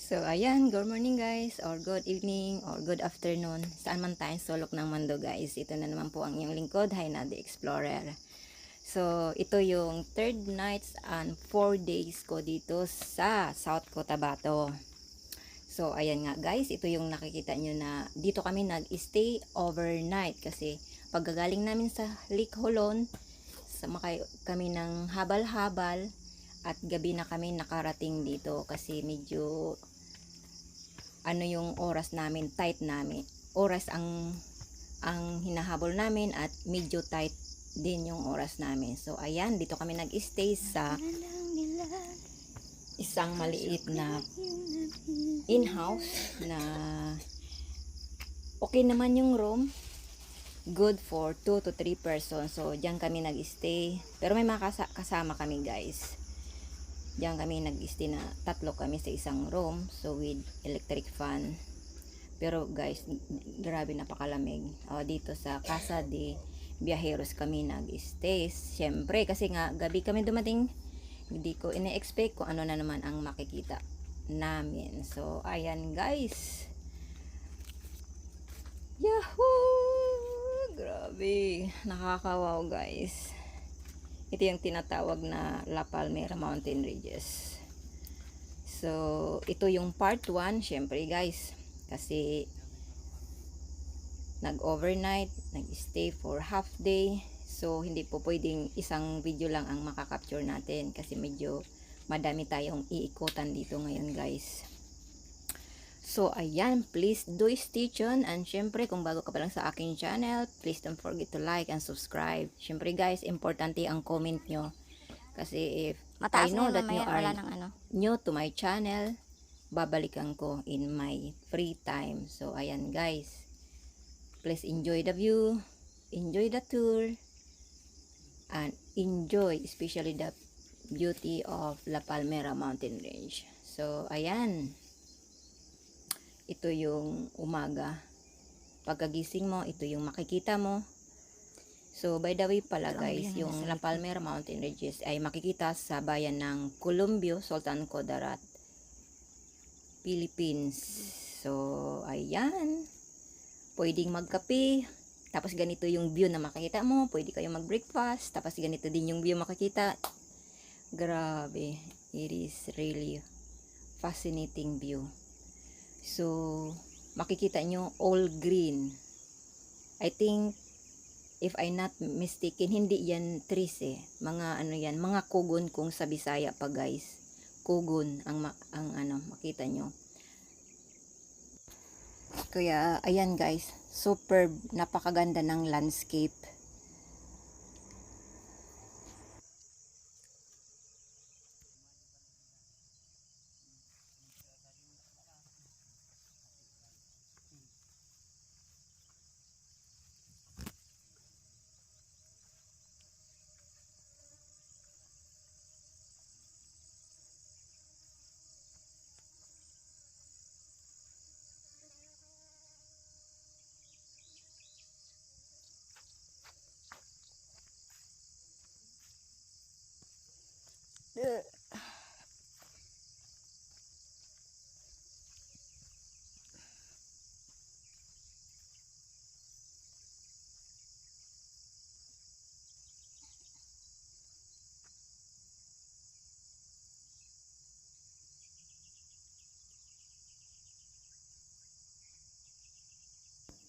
So, ayan, good morning guys, or good evening, or good afternoon. Saan man tayong sulok ng mundo guys. Ito na naman po ang inyong lingkod, Haina the Explorer. So, ito yung 3rd nights and 4 days ko dito sa South Cotabato. So, ayan nga guys, ito yung nakikita nyo na dito kami nag-stay overnight. Kasi paggagaling namin sa Lake Holon, sumakay kami ng habal-habal at gabi na kami nakarating dito kasi medyo ano yung oras namin, tight namin. Oras ang hinahabol namin at medyo tight din yung oras namin. So ayan, dito kami nag-stay sa isang maliit na in-house na okay naman yung room. Good for 2 to 3 persons. So diyan kami nag-stay. Pero may mga kasama kami guys. Diyan kami nag-stay na 3 kami sa isang room. So with electric fan. Pero guys, grabe napakalamig. Dito sa Casa de Viajeros kami nag-stay. Siyempre, kasi nga gabi kami dumating. Hindi ko ine-expect kung ano na naman ang makikita namin. So, ayan guys. Yahoo! Grabe. Nakakawaw guys. Ito yung tinatawag na La Palmera Mountain Ranges. So, ito yung part 1. Siyempre guys, kasi nag-overnight, nag-stay for half day. So, hindi po pwedeng isang video lang ang makakapture natin kasi medyo madami tayong iikutan dito ngayon guys. So, ayan, please do stay tuned. And syempre, kung bago ka pa lang sa aking channel, please don't forget to like and subscribe. Syempre guys, importante ang comment nyo. Kasi if I know that you are new to my channel, babalikan ko in my free time. So, ayan guys. Please enjoy the view, enjoy the tour, and enjoy especially the beauty of La Palmera Mountain Range. So, ayan. Ito yung umaga. Pagkagising mo, ito yung makikita mo. So, by the way pala guys, yung La Palmera Mountain Ranges ay makikita sa bayan ng Columbio, Sultan Kudarat, Philippines. So, ayan. Pwedeng magkape. Tapos ganito yung view na makikita mo. Pwede kayong mag-breakfast. Tapos ganito din yung view makikita. Grabe. It is really fascinating view. So, makikita nyo all green. I think, if I'm not mistaken, hindi yan trees eh. Mga ano yan, mga kugon kung sa Bisaya pa guys. Kugon ang makita nyo. Kaya, ayan guys, superb, napakaganda ng landscape.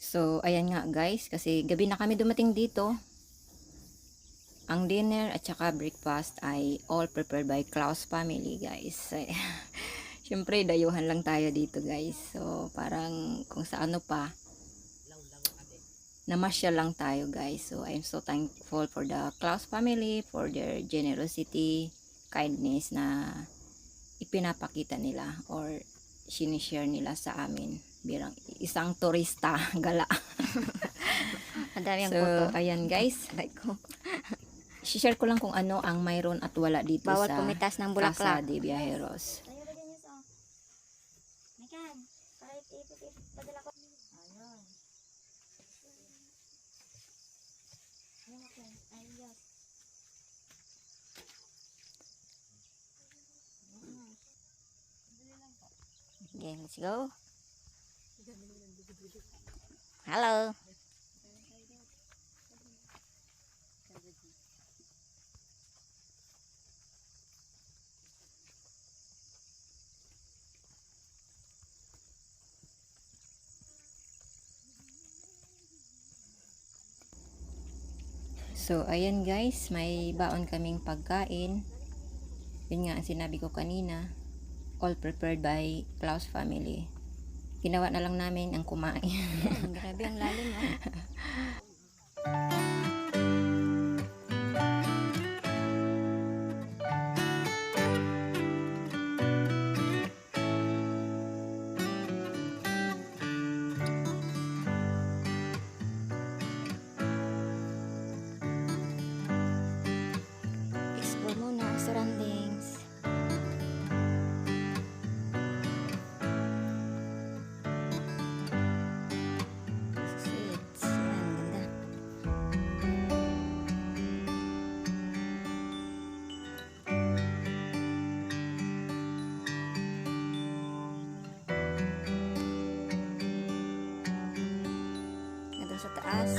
So, ayan nga guys, kasi gabi na kami dumating dito. Ang dinner at saka breakfast ay all prepared by Klaus family guys. Siyempre, dayuhan lang tayo dito guys. So, parang kung sa ano pa, namasyal lang tayo guys. So, I'm so thankful for the Klaus family, for their generosity, kindness na ipinapakita nila or sinishare nila sa amin bilang isang turista gala. So, ayan guys. Share ko lang kung ano ang mayroon at wala dito bawal sa pumitas ng Casa bulaklak. de Viajeros. Let's go. Hello. So, ayan guys, may baon kaming pagkain. Yun nga ang sinabi ko kanina, all prepared by Klaus family. Ginawa na lang namin ang kumain. Grabe ang lalim, ah. Explore muna ang surroundings. Sweet. Yan, ganda. Nandun sa taas.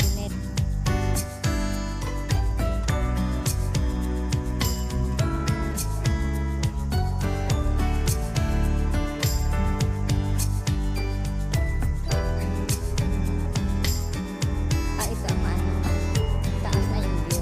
Init. Ito ang ano. Taas na yung view.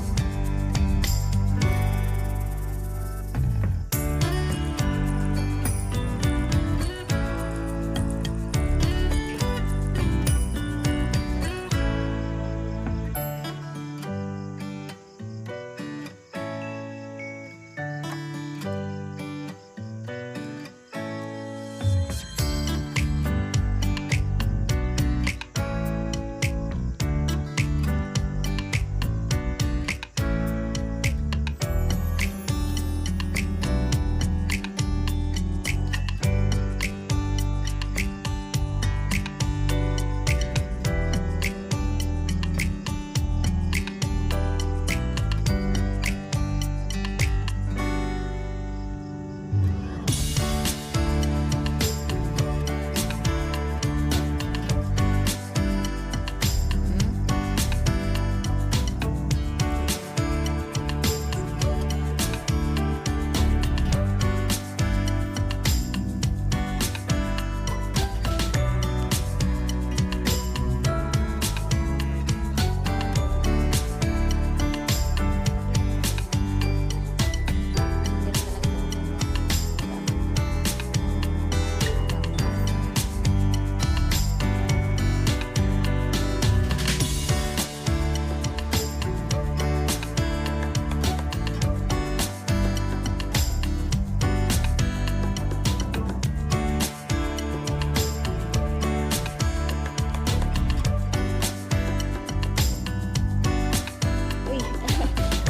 Uy,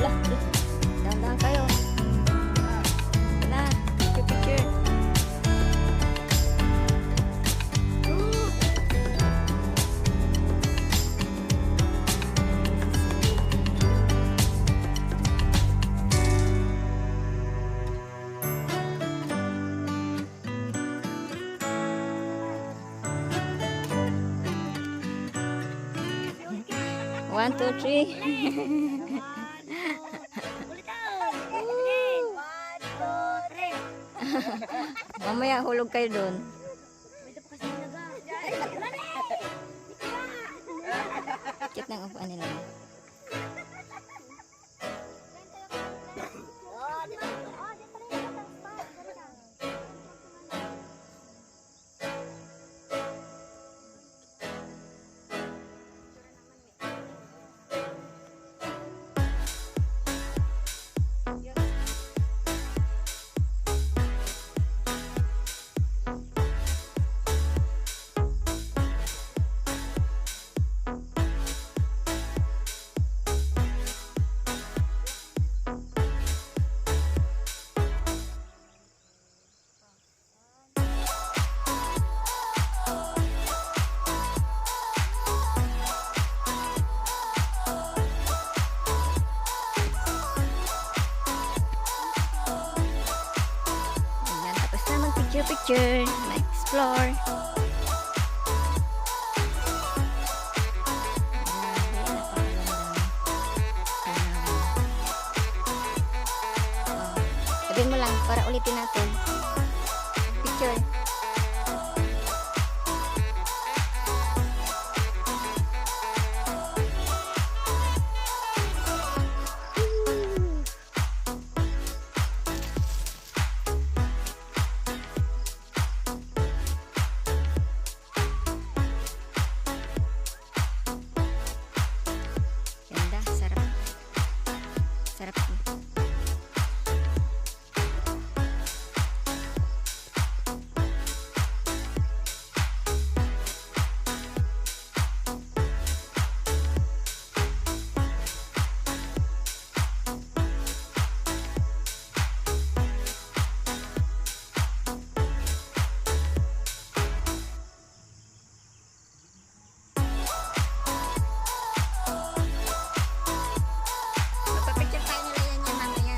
lah, dahan-dahan kayo. Na, picture. One, two, three. Mamaya hulog kayo doon. Kit ng upuan nila. Picture, ma-explore. Sabihin mo lang para ulitin natin. Picture. Ganda, sarap. Sarap. Magpapicture tayo nila yan mamaya.